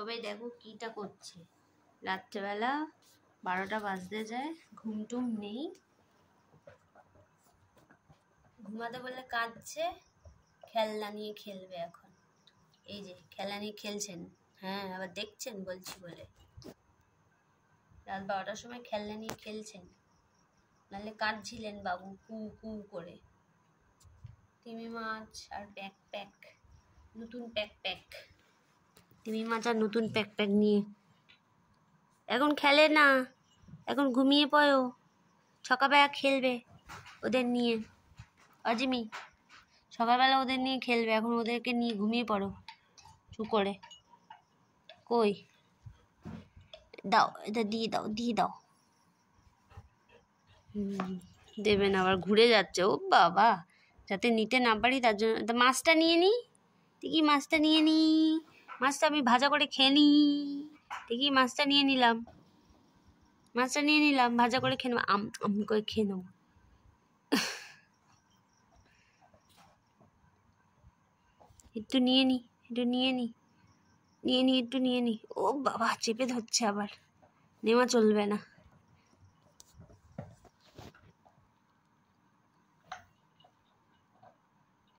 সবাই দেখো কিটা করছে। রাত্রেবেলা 12টা বাজতে যায়, ঘুমটুম নেই, ঘুমাতে বললে কাঁদছে, খেলনা নিয়ে খেলবে এখন। এই যে খেলনা নিয়ে খেলছেন, হ্যাঁ আবার দেখছেন বলছি বলে। রাত 12টার সময় খেলনা নিয়ে খেলছেন, নাহলে কাঁদছিলেন বাবু কু কু করে। তিমি মাছ আর প্যাক প্যাক, নতুন প্যাক প্যাক, তিমি মাছ আর নতুন প্যাক প্যাক নিয়ে এখন খেলে না, এখন ঘুমিয়ে পড়ো, সকালবেলা খেলবে ওদের নিয়ে। অজিমি সকালবেলা ওদের নিয়ে খেলবে, এখন ওদেরকে নিয়ে ঘুমিয়ে পড়ো চুপ করে। কই দাও, এটা দিয়ে দাও, দিয়ে দাও। দেবে না, আবার ঘুরে যাচ্ছে। ও বাবা, যাতে নিতে না পারি তার জন্য। মাছটা নিয়ে নিই, দেখি মাছটা নিয়ে নিই, মাছটা আমি ভাজা করে খেয়ে নিই। দেখি মাছটা নিয়ে নিলাম, মাছটা নিয়ে নিলাম, ভাজা করে খেয়ে নেবো, আম আম করে খেয়ে নেবো। একটু নিয়ে নি, একটু নিয়ে নি, নিয়ে নি, একটু নিয়ে নি। ও বাবা চেপে ধরছে, আবার নেওয়া চলবে না।